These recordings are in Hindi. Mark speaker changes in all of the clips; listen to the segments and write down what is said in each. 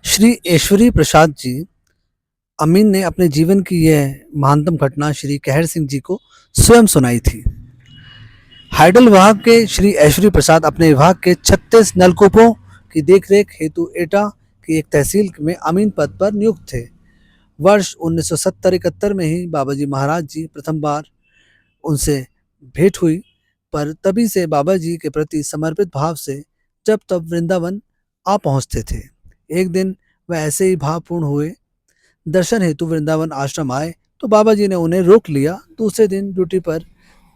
Speaker 1: श्री ऐश्वरी प्रसाद जी अमीन ने अपने जीवन की यह महानतम घटना श्री कहर सिंह जी को स्वयं सुनाई थी। हाइडल विभाग के श्री ऐश्वरी प्रसाद अपने विभाग के 36 नलकूपों की देखरेख हेतु एटा की एक तहसील में अमीन पद पर नियुक्त थे। वर्ष 1970-71 में ही बाबाजी महाराज जी प्रथम बार उनसे भेंट हुई, पर तभी से बाबा जी के प्रति समर्पित भाव से जब तब वृंदावन आ पहुंचते थे। एक दिन वह ऐसे ही भावपूर्ण हुए दर्शन हेतु वृंदावन आश्रम आए तो बाबा जी ने उन्हें रोक लिया। दूसरे दिन ड्यूटी पर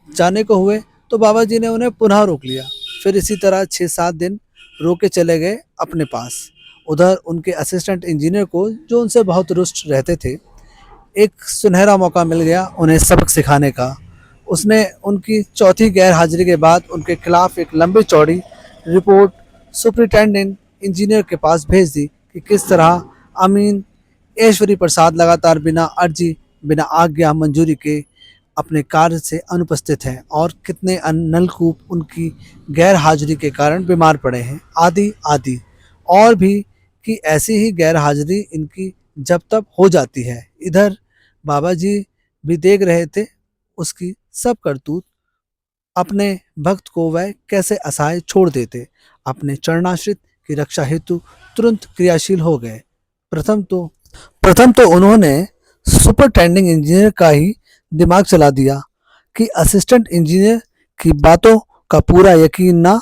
Speaker 1: जाने को हुए तो बाबा जी ने उन्हें पुनः रोक लिया। फिर इसी तरह 6-7 दिन रोके चले गए अपने पास। उधर उनके असिस्टेंट इंजीनियर को, जो उनसे बहुत रुष्ट रहते थे, एक सुनहरा मौका मिल गया उन्हें सबक सिखाने का। उसने उनकी चौथी गैर हाजिरी के बाद उनके खिलाफ एक लंबी चौड़ी रिपोर्ट सुपरिटेंडेंट इंजीनियर के पास भेज दी कि किस तरह अमीन ऐश्वरी प्रसाद लगातार बिना अर्जी, बिना आज्ञा मंजूरी के अपने कार्य से अनुपस्थित हैं और कितने नलकूप उनकी गैर हाजिरी के कारण बीमार पड़े हैं, आदि आदि। और भी कि ऐसी ही गैर हाजिरी इनकी जब तब हो जाती है। इधर बाबा जी भी देख रहे थे उसकी सब करतूत। अपने भक्त को वह कैसे असहाय छोड़ देते। अपने चरणाश्रित की रक्षा हेतु तुरंत क्रियाशील हो गए। प्रथम तो उन्होंने सुपरिटेंडिंग इंजीनियर का ही दिमाग चला दिया कि असिस्टेंट इंजीनियर की बातों का पूरा यकीन ना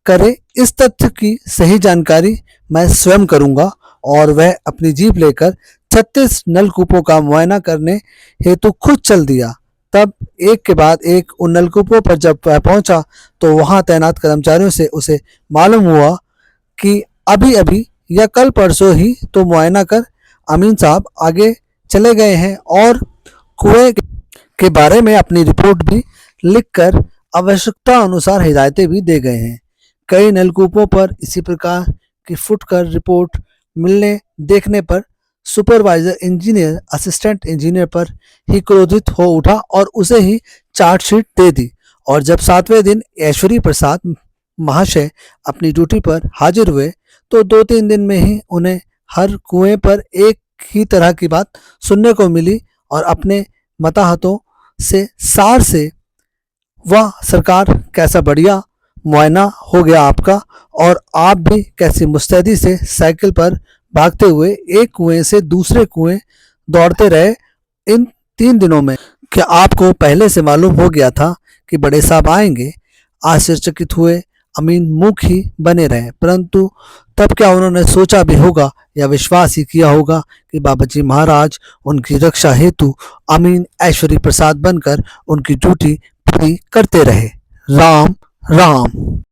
Speaker 1: करे। इस तथ्य की सही जानकारी मैं स्वयं करूंगा। और वह अपनी जीप लेकर 36 नलकूपों का मुआयना करने हेतु खुद चल दिया। तब एक के बाद एक उन नलकूपों पर जब वह पहुंचा तो वहां तैनात कर्मचारियों से उसे मालूम हुआ कि अभी अभी या कल परसों ही तो मुआयना कर अमीन साहब आगे चले गए हैं और कुएं के बारे में अपनी रिपोर्ट भी लिखकर आवश्यकता अनुसार हिदायतें भी दे गए हैं। कई नलकूपों पर इसी प्रकार की फुटकर रिपोर्ट मिलने देखने पर सुपरवाइजर इंजीनियर असिस्टेंट इंजीनियर पर ही क्रोधित हो उठा और उसे ही चार्जशीट दे दी। और जब 7वें दिन ऐश्वरी प्रसाद महाशय अपनी ड्यूटी पर हाजिर हुए तो 2-3 दिन में ही उन्हें हर कुएं पर एक ही तरह की बात सुनने को मिली और अपने मताहतों से सार से, वाह सरकार, कैसा बढ़िया मुआयना हो गया आपका, और आप भी कैसी मुस्तैदी से साइकिल पर भागते हुए एक कुएं से दूसरे कुएं दौड़ते रहे इन 3 दिनों में। क्या आपको पहले से मालूम हो गया था कि बड़े साहब आएंगे? आश्चर्यचकित हुए अमीन मूक ही बने रहे, परंतु तब क्या उन्होंने सोचा भी होगा या विश्वास ही किया होगा कि बाबाजी महाराज उनकी रक्षा हेतु अमीन ऐश्वरी प्रसाद बनकर उनकी ड्यूटी पूरी करते रहे। राम राम।